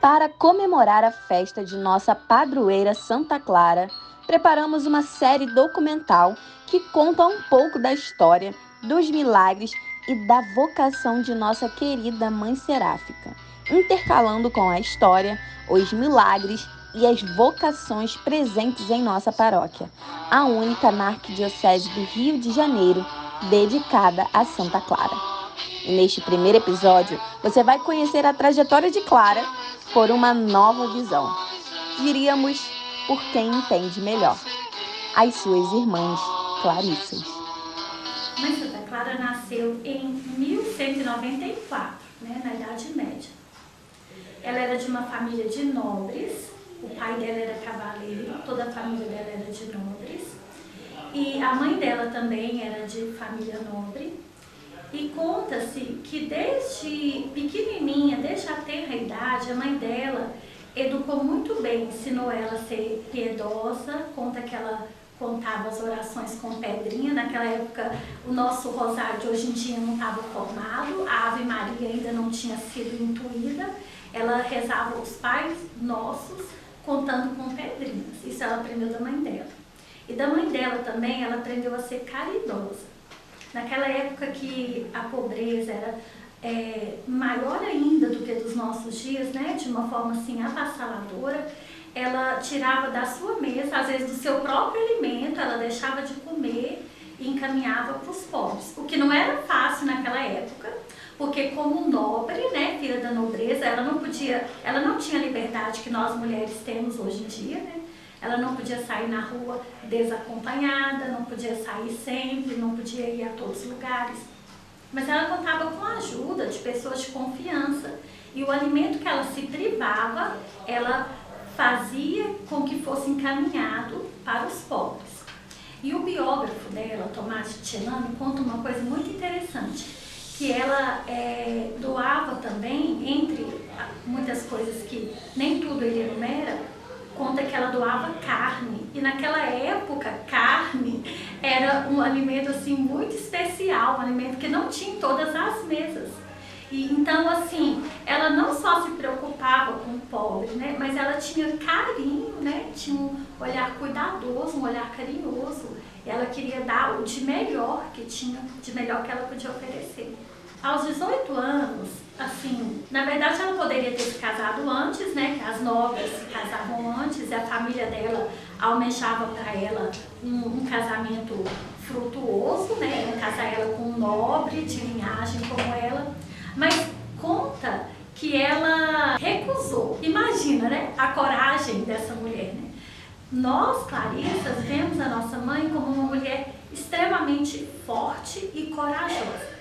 Para comemorar a festa de nossa padroeira Santa Clara, preparamos uma série documental que conta um pouco da história, dos milagres e da vocação de nossa querida Mãe Seráfica, intercalando com a história, os milagres e as vocações presentes em nossa paróquia, a única na Arquidiocese do Rio de Janeiro dedicada a Santa Clara. E neste primeiro episódio, você vai conhecer a trajetória de Clara por uma nova visão. Diríamos, por quem entende melhor, as suas irmãs Clarissas. Mãe Santa Clara nasceu em 1194, na Idade Média. Ela era de uma família de nobres, o pai dela era cavaleiro, toda a família dela era de nobres. E a mãe dela também era de família nobre. E conta-se que desde pequenininha, desde a tenra idade, a mãe dela educou muito bem, ensinou ela a ser piedosa, conta que ela contava as orações com pedrinha. Naquela época, o nosso rosário de hoje em dia não estava formado, a Ave Maria ainda não tinha sido intuída. Ela rezava os Pais Nossos contando com pedrinhas. Isso ela aprendeu da mãe dela. E da mãe dela também, ela aprendeu a ser caridosa. Naquela época que a pobreza era maior ainda do que dos nossos dias, de uma forma assim avassaladora, ela tirava da sua mesa, às vezes do seu próprio alimento, ela deixava de comer e encaminhava para os pobres. O que não era fácil naquela época, porque como nobre, filha da nobreza, ela não tinha a liberdade que nós mulheres temos hoje em dia, Ela não podia sair na rua desacompanhada, não podia sair sempre, não podia ir a todos os lugares. Mas ela contava com a ajuda de pessoas de confiança. E o alimento que ela se privava, ela fazia com que fosse encaminhado para os pobres. E o biógrafo dela, Tomás de Celano, conta uma coisa muito interessante, que ela doava também, entre muitas coisas que nem tudo ele enumera, conta que ela doava carne. E naquela época, carne era um alimento assim muito especial, um alimento que não tinha em todas as mesas. E então assim, ela não só se preocupava com o pobre, mas ela tinha carinho, tinha um olhar cuidadoso, um olhar carinhoso. E ela queria dar o de melhor que tinha, de melhor que ela podia oferecer. Aos 18 anos, assim, na verdade ela poderia ter se casado antes, que as nobres se casavam antes e a família dela almejava para ela um casamento frutuoso, casar ela com um nobre de linhagem como ela, mas conta que ela recusou. Imagina, a coragem dessa mulher, Nós, Clarissas, vemos a nossa mãe como uma mulher extremamente forte e corajosa,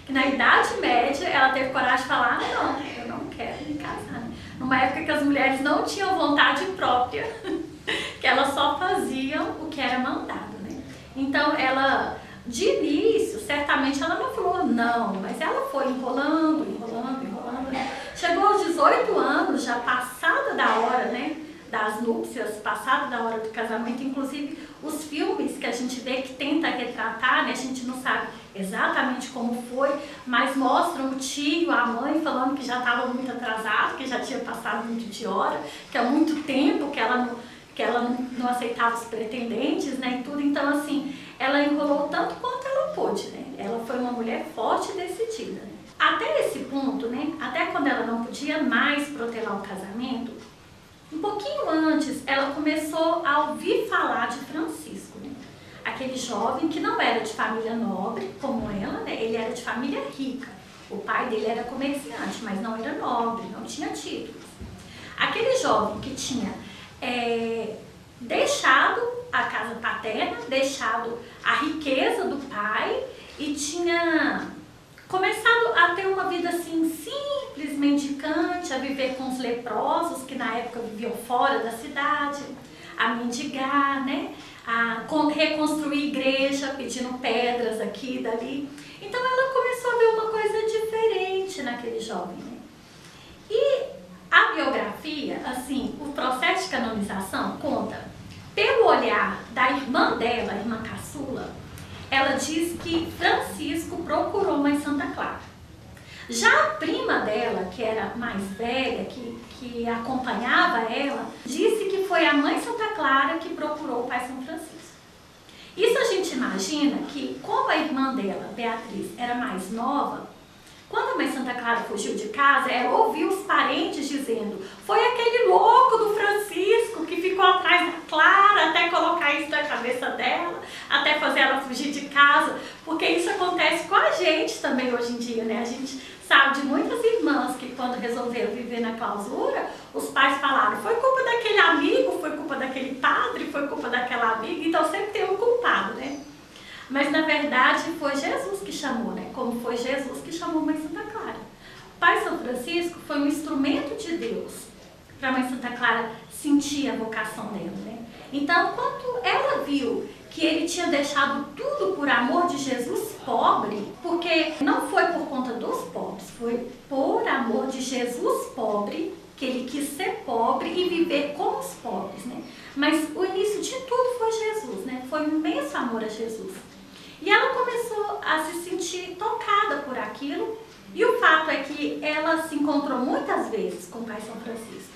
que na Idade Média ela teve coragem de falar, não, eu não quero me casar. Numa época que as mulheres não tinham vontade própria, que elas só faziam o que era mandado, Então ela, de início, certamente ela não falou não, mas ela foi enrolando. Chegou aos 18 anos, já passada da hora, das núpcias, passada da hora do casamento. Inclusive os filmes que a gente vê que tenta retratar, a gente não sabe exatamente como foi, mas mostram o tio, a mãe falando que já estava muito atrasado, que já tinha passado muito de hora, que há muito tempo que ela não aceitava os pretendentes, e tudo. Então assim, ela enrolou tanto quanto ela pôde, Ela foi uma mulher forte e decidida. Até esse ponto, até quando ela não podia mais protelar o casamento, um pouquinho antes, ela começou a ouvir falar de Francisco, aquele jovem que não era de família nobre, como ela, ele era de família rica. O pai dele era comerciante, mas não era nobre, não tinha títulos. Aquele jovem que tinha deixado a casa paterna, deixado a riqueza do pai e tinha começado a ter uma vida assim simples, mendicante, a viver com os leprosos que na época viviam fora da cidade, a mendigar, a reconstruir igreja, pedindo pedras aqui e dali. Então ela começou a ver uma coisa diferente naquele jovem. E a biografia, assim, o processo de canonização conta, pelo olhar da irmã dela, a irmã caçula, ela diz que Francisco procurou Mãe Santa Clara. Já a prima dela, que era mais velha, que acompanhava ela, disse que foi a mãe Santa Clara que procurou o pai São Francisco. Isso a gente imagina que, como a irmã dela, Beatriz, era mais nova, quando a mãe Santa Clara fugiu de casa, ela ouviu os parentes dizendo: foi aquele louco do Francisco que ficou atrás da Clara até colocar isso na cabeça dela, até fazer ela fugir de casa, porque isso acontece com a gente também hoje em dia, né? A gente sabe de muitas irmãs que quando resolveram viver na clausura, os pais falaram: foi culpa daquele amigo, foi culpa daquele padre, foi culpa daquela amiga, então sempre tem um culpado, né? Mas na verdade foi Jesus que chamou, né? Como foi Jesus que chamou Mãe Santa Clara. O pai São Francisco foi um instrumento de Deus para a Mãe Santa Clara sentir a vocação dela, né? Então, quando ela viu que ele tinha deixado tudo por amor de Jesus pobre, porque não foi por conta dos pobres, foi por amor de Jesus pobre que ele quis ser pobre e viver com os pobres, né? Mas o início de tudo foi Jesus, né? Foi um imenso amor a Jesus. E ela começou a se sentir tocada por aquilo, e o fato é que ela se encontrou muitas vezes com o pai São Francisco.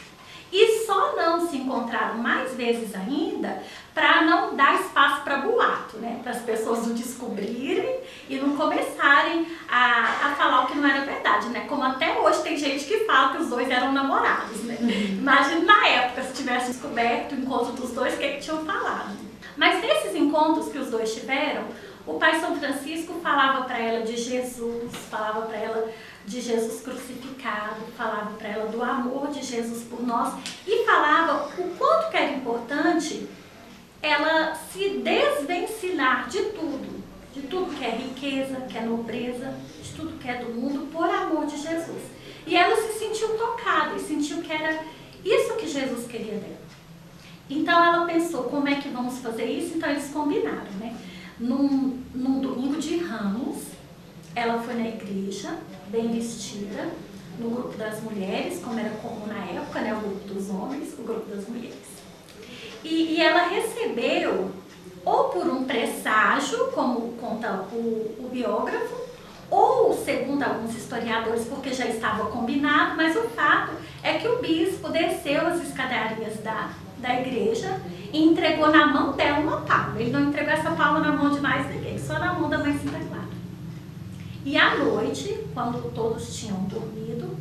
E só não se encontraram mais vezes ainda para não dar espaço para boato, né? Para as pessoas não descobrirem e não começarem a falar o que não era verdade, né? Como até hoje tem gente que fala que os dois eram namorados, né? Imagina na época, se tivesse descoberto o encontro dos dois, o que tinham falado. Mas nesses encontros que os dois tiveram, o pai São Francisco falava para ela de Jesus, falava para ela de Jesus crucificado, falava para ela do amor de Jesus por nós e falava o quanto que era importante ela se desvencilhar de tudo que é riqueza, que é nobreza, de tudo que é do mundo, por amor de Jesus. E ela se sentiu tocada e sentiu que era isso que Jesus queria dela. Então ela pensou, como é que vamos fazer isso? Então eles combinaram, né? Num domingo de Ramos, ela foi na igreja, bem vestida, no grupo das mulheres, como era comum na época, né? O grupo dos homens, o grupo das mulheres. E ela recebeu, ou por um presságio, como conta o biógrafo, ou, segundo alguns historiadores, porque já estava combinado, mas o fato é que o bispo desceu as escadarias da igreja e entregou na mão dela uma palma. Ele não entregou essa palma na mão de mais ninguém, só na mão da Mãe Santa Clara. E à noite, quando todos tinham dormido,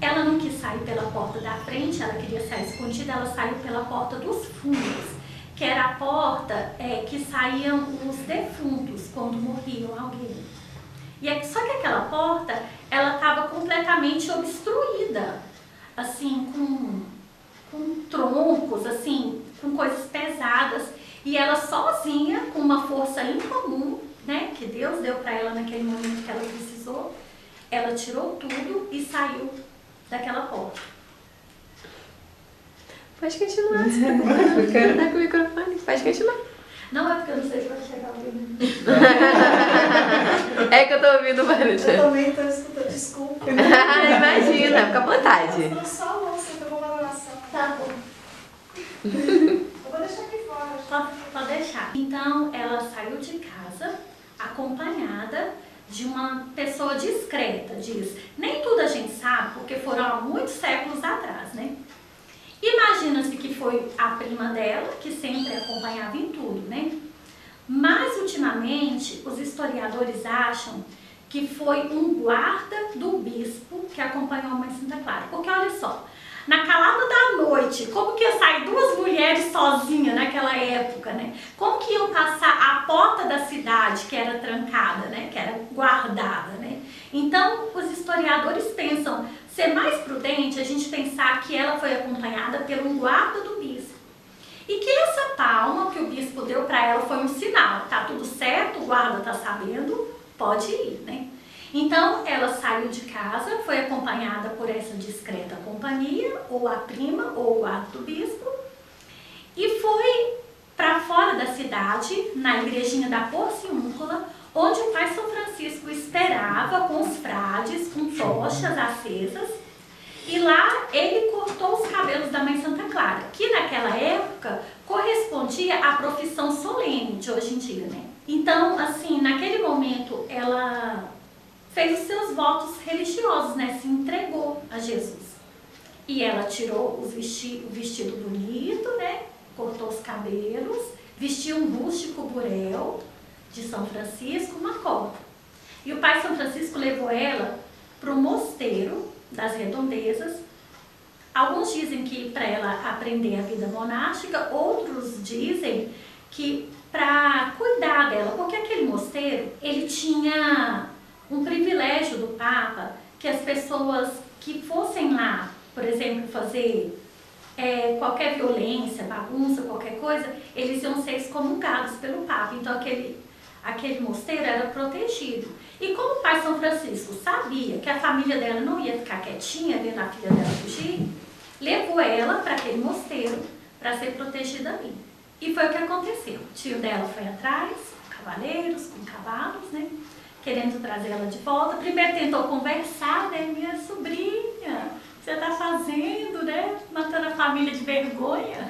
ela não quis sair pela porta da frente, ela queria sair escondida, ela saiu pela porta dos fundos, que era a porta que saíam os defuntos quando morriam alguém. Só que aquela porta, ela estava completamente obstruída, assim, com troncos, assim, com coisas pesadas, e ela sozinha, com uma força incomum, né, que Deus deu para ela naquele momento que ela precisou, ela tirou tudo e saiu daquela porta. Pode continuar, se preocupando, tá com o microfone, pode continuar. Não, é porque eu não sei se vai chegar ouvindo. É que eu tô ouvindo o barulho. Eu também tô escutando, desculpa. Imagina, fica à vontade. Eu tô só louça, eu tô com uma oração. Tá bom. Eu vou deixar aqui fora. Pode deixar. Então, ela saiu de casa acompanhada de uma pessoa discreta, diz. Nem tudo a gente sabe, porque foram há muitos séculos atrás, né? Imagina-se que foi a prima dela, que sempre acompanhava em tudo, né? Mas, ultimamente, os historiadores acham que foi um guarda do bispo que acompanhou a Mãe Santa Clara. Porque, olha só, na calada da noite, como que ia sair duas mulheres sozinhas naquela época, né? Como que iam passar a porta da cidade, que era trancada, né? Que era guardada, né? Então, os historiadores pensam ser mais prudente a gente pensar que ela foi acompanhada por um guarda do bispo. E que essa palma que o bispo deu para ela foi um sinal. Tá tudo certo, o guarda tá sabendo, pode ir, né? Então, ela saiu de casa, foi acompanhada por essa discreta companhia, ou a prima, ou o guarda do bispo, e foi para fora da cidade, na igrejinha da Porciúncula, onde o pai São Francisco esperava com os frades, com tochas acesas, e lá ele cortou os cabelos da Mãe Santa Clara, que naquela época correspondia à profissão solene de hoje em dia, né? Então, assim, naquele momento ela fez os seus votos religiosos, né? Se entregou a Jesus. E ela tirou o vestido bonito, né? Cortou os cabelos, vestiu um rústico burel de São Francisco, uma corda. E o pai São Francisco levou ela para o mosteiro das Redondezas. Alguns dizem que para ela aprender a vida monástica, outros dizem que para cuidar dela, porque aquele mosteiro, ele tinha um privilégio do Papa, que as pessoas que fossem lá, por exemplo, fazer qualquer violência, bagunça, qualquer coisa, eles iam ser excomungados pelo Papa. Então aquele mosteiro era protegido. E como o pai São Francisco sabia que a família dela não ia ficar quietinha vendo a filha dela fugir, levou ela para aquele mosteiro para ser protegida ali. E foi o que aconteceu. O tio dela foi atrás, com cavaleiros, com cavalos, né? Querendo trazer ela de volta. Primeiro tentou conversar, né? Minha sobrinha, você está fazendo, né? Matando a família de vergonha.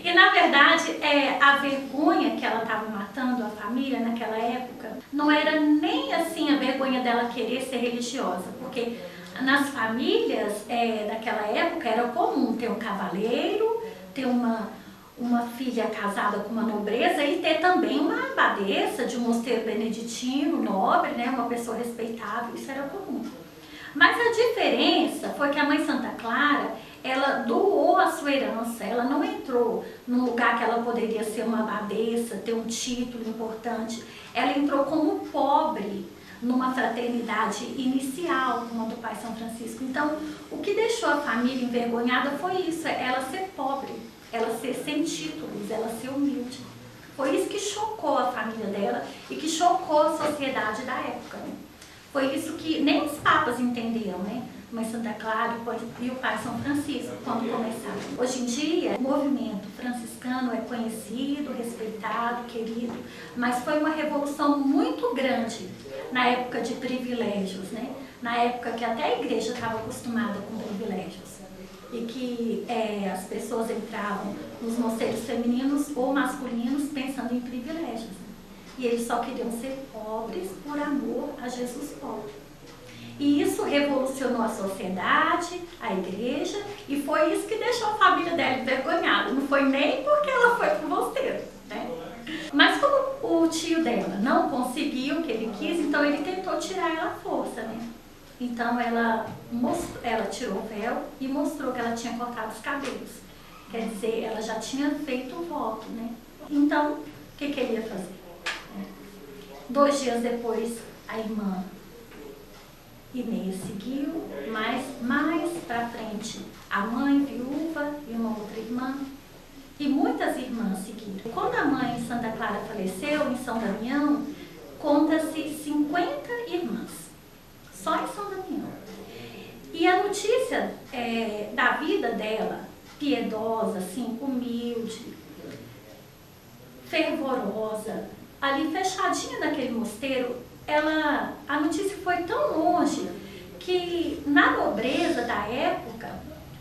E na verdade, a vergonha que ela estava matando a família naquela época, não era nem assim a vergonha dela querer ser religiosa, porque nas famílias daquela época era comum ter um cavaleiro, ter uma filha casada com uma nobreza e ter também uma abadesa de um mosteiro beneditino, nobre, né? Uma pessoa respeitável, isso era comum. Mas a diferença foi que a mãe Santa Clara, ela doou a sua herança, ela não entrou num lugar que ela poderia ser uma abadesa, ter um título importante. Ela entrou como pobre numa fraternidade inicial, como a do pai São Francisco. Então, o que deixou a família envergonhada foi isso, ela ser pobre, ela ser sem títulos, ela ser humilde. Foi isso que chocou a família dela e que chocou a sociedade da época, né? Foi isso que nem os papas entendiam, né? Mãe Santa Clara e o pai São Francisco, quando começaram. Hoje em dia, o movimento franciscano é conhecido, respeitado, querido, mas foi uma revolução muito grande na época de privilégios, né? Na época que até a igreja estava acostumada com privilégios. E que as pessoas entravam nos mosteiros femininos ou masculinos pensando em privilégios. E eles só queriam ser pobres por amor a Jesus pobre. E isso revolucionou a sociedade, a igreja, e foi isso que deixou a família dela envergonhada. Não foi nem porque ela foi pro mosteiro, né? Mas como o tio dela não conseguiu o que ele quis, então ele tentou tirar ela à força, né? Então ela tirou o véu e mostrou que ela tinha cortado os cabelos. Quer dizer, ela já tinha feito o voto, né? Então, o que ele ia fazer? 2 dias depois, a irmã Inês seguiu, mas mais para frente, a mãe viúva e uma outra irmã, e muitas irmãs seguiram. Quando a mãe Santa Clara faleceu, em São Damião, conta-se 50 irmãs, só em São Damião. E a notícia da vida dela, piedosa, assim, humilde, fervorosa, ali fechadinha naquele mosteiro, a notícia foi tão longe que na nobreza da época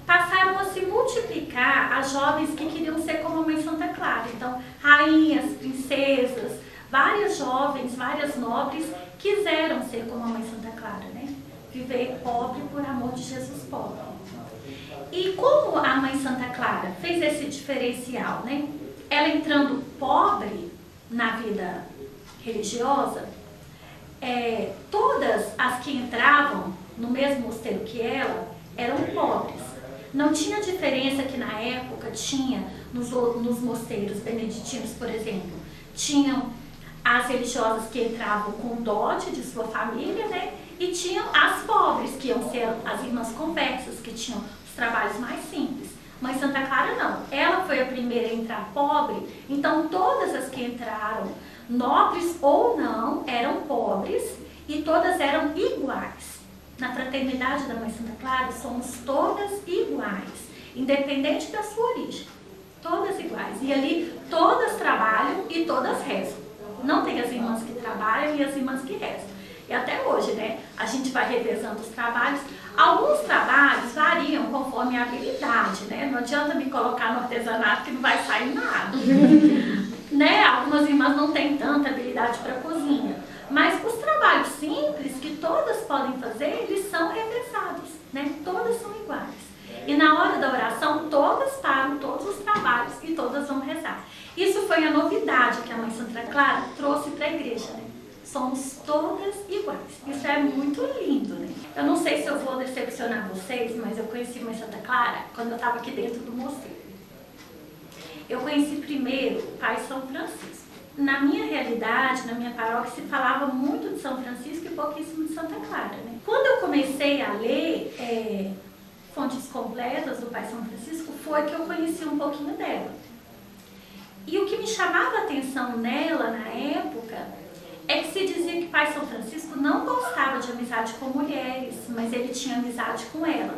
passaram a se multiplicar as jovens que queriam ser como a mãe Santa Clara. Então, rainhas, princesas, várias jovens, várias nobres quiseram ser como a mãe Santa Clara, né? Viver pobre por amor de Jesus pobre. E como a mãe Santa Clara fez esse diferencial, né? Ela entrando pobre na vida religiosa, todas as que entravam no mesmo mosteiro que ela eram pobres. Não tinha diferença que na época tinha nos mosteiros beneditinos, por exemplo, tinham as religiosas que entravam com o dote de sua família, né? E tinham as pobres, que iam ser as irmãs conversas, que tinham os trabalhos mais simples. Mas Santa Clara não, ela foi a primeira a entrar pobre, então todas as que entraram, nobres ou não, eram pobres e todas eram iguais. Na fraternidade da Mãe Santa Clara somos todas iguais, independente da sua origem, todas iguais. E ali todas trabalham e todas rezam. Não tem as irmãs que trabalham e as irmãs que rezam. E até hoje, né, a gente vai revezando os trabalhos. Alguns trabalhos variam conforme a habilidade, né? Não adianta me colocar no artesanato que não vai sair nada. Né? Algumas irmãs não têm tanta habilidade para cozinha. Mas os trabalhos simples, que todas Clara trouxe para a igreja, né? Somos todas iguais. Isso é muito lindo, né? Eu não sei se eu vou decepcionar vocês, mas eu conheci Mãe Santa Clara quando eu estava aqui dentro do mosteiro. Eu conheci primeiro o Pai São Francisco. Na minha realidade, na minha paróquia, se falava muito de São Francisco e pouquíssimo de Santa Clara, né? Quando eu comecei a ler fontes completas do Pai São Francisco, foi que eu conheci um pouquinho dela. E o que me chamava a atenção nela na época é que se dizia que Pai São Francisco não gostava de amizade com mulheres, mas ele tinha amizade com ela.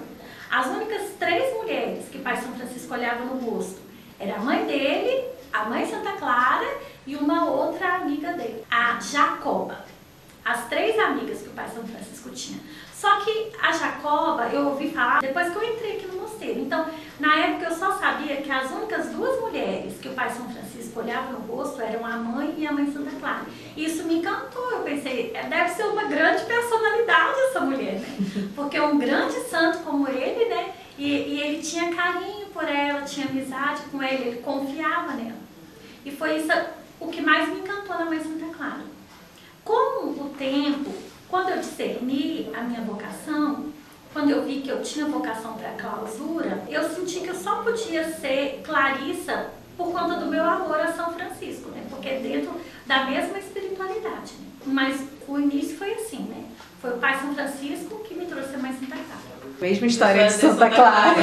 As únicas 3 mulheres que Pai São Francisco olhava no rosto era a mãe dele, a Mãe Santa Clara e uma outra amiga dele, a Jacoba. As 3 amigas que o Pai São Francisco tinha. Só que a Jacoba, eu ouvi falar depois que eu entrei aqui no mosteiro. Então, na época eu só sabia que as únicas 2 mulheres que o Pai São Francisco olhava no rosto eram a mãe e a Mãe Santa Clara. Isso me encantou. Eu pensei, deve ser uma grande personalidade essa mulher, né? Porque um grande santo como ele, né? E ele tinha carinho por ela, tinha amizade com ele, ele confiava nela. E foi isso o que mais me encantou na Mãe Santa Clara. Com o tempo, quando eu discerni a minha vocação, quando eu vi que eu tinha vocação para a clausura, eu senti que eu só podia ser clarissa por conta do meu amor a São Francisco, né? Porque é dentro da mesma espiritualidade. Né? Mas o início foi assim, né? Foi o Pai São Francisco que me trouxe a Mãe Santa Clara. Mesma história de Santa Clara.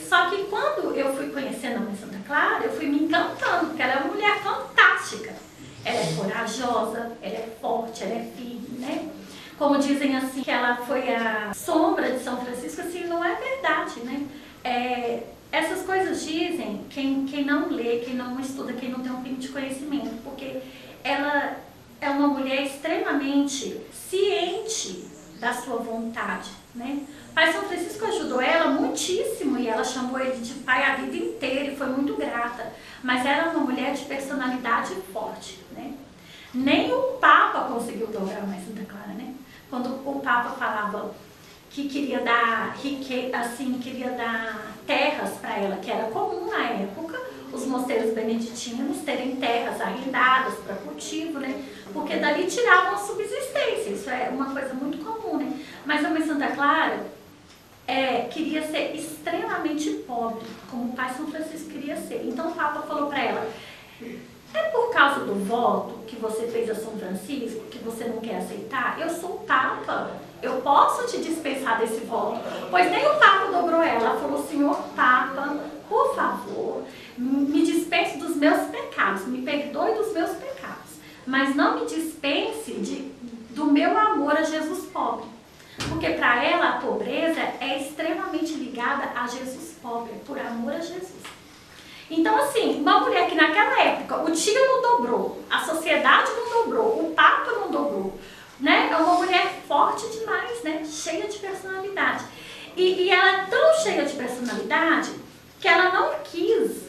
Só que quando eu fui conhecendo a Mãe Santa Clara, eu fui me encantando, porque ela é uma mulher fantástica. Ela é corajosa, ela é forte, ela é firme, né? Como dizem assim, que ela foi a sombra de São Francisco, assim, não é verdade, né? Essas coisas dizem quem não lê, quem não estuda, quem não tem um pingo de conhecimento, porque ela é uma mulher extremamente ciente da sua vontade, né? Pai São Francisco ajudou ela muitíssimo e ela chamou ele de pai a vida inteira e foi muito grata. Mas era uma mulher de personalidade forte, né? Nem o Papa conseguiu dobrar a Mãe Santa Clara, né? Quando o Papa falava que queria dar queria dar terras para ela, que era comum na época, os mosteiros beneditinos terem terras arrendadas para cultivo, né? Porque dali tiravam a subsistência, isso é uma coisa muito comum, né? Mas a Mãe Santa Clara queria ser extremamente pobre, como o Pai São Francisco queria ser. Então o Papa falou para ela, é por causa do voto que você fez a São Francisco, que você não quer aceitar? Eu sou o Papa, eu posso te dispensar desse voto. Pois nem o Papa dobrou ela, ela falou, Senhor Papa, por favor, me dispense dos meus pecados, me perdoe dos meus pecados, mas não me dispense do meu amor a Jesus pobre. Porque para ela a pobreza é extremamente ligada a Jesus pobre, por amor a Jesus. Então assim, uma mulher que naquela época o tio não dobrou, a sociedade não dobrou, o Papa não dobrou, né? É uma mulher forte demais, né? Cheia de personalidade. E ela é tão cheia de personalidade que ela não quis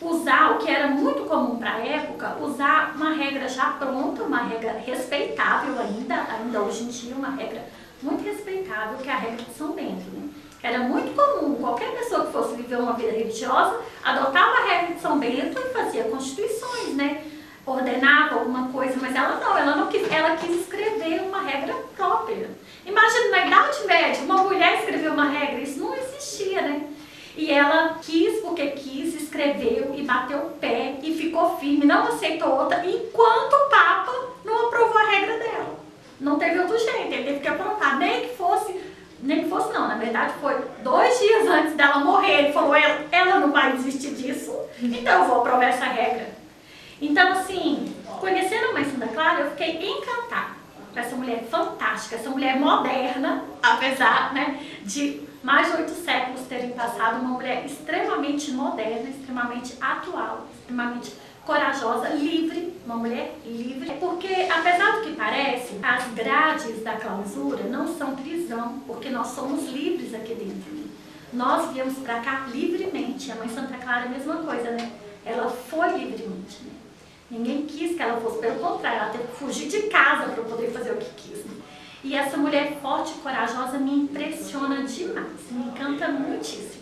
usar o que era muito comum para a época, usar uma regra já pronta, uma regra respeitável ainda hoje em dia, uma regra muito respeitável, que é a regra de São Bento, né? Era muito comum, qualquer pessoa que fosse viver uma vida religiosa, adotava a regra de São Bento e fazia constituições, né? Ordenava alguma coisa, mas ela não quis, ela quis escrever uma regra própria. Imagina, na Idade Média, uma mulher escrever uma regra, isso não existia, né? E ela quis, porque quis, escreveu e bateu o pé e ficou firme, não aceitou outra, enquanto o Papa não aprovou a regra dela. Não teve outro jeito, ele teve que aprovar, nem que fosse não, na verdade foi 2 dias antes dela morrer, ele falou, ela não vai desistir disso, então eu vou aprovar essa regra. Então assim, conhecendo a Mãe Santa Clara, eu fiquei encantada com essa mulher fantástica, essa mulher moderna, apesar, né, de mais de 8 séculos terem passado, uma mulher extremamente moderna, extremamente atual, extremamente corajosa, livre, uma mulher livre, porque apesar do que parece, as grades da clausura não são prisão, porque nós somos livres aqui dentro. Nós viemos para cá livremente, a Mãe Santa Clara é a mesma coisa, né? Ela foi livremente, né? Ninguém quis que ela fosse, pelo contrário, ela teve que fugir de casa para poder fazer o que quis, né? E essa mulher forte e corajosa me impressiona demais, me encanta muitíssimo.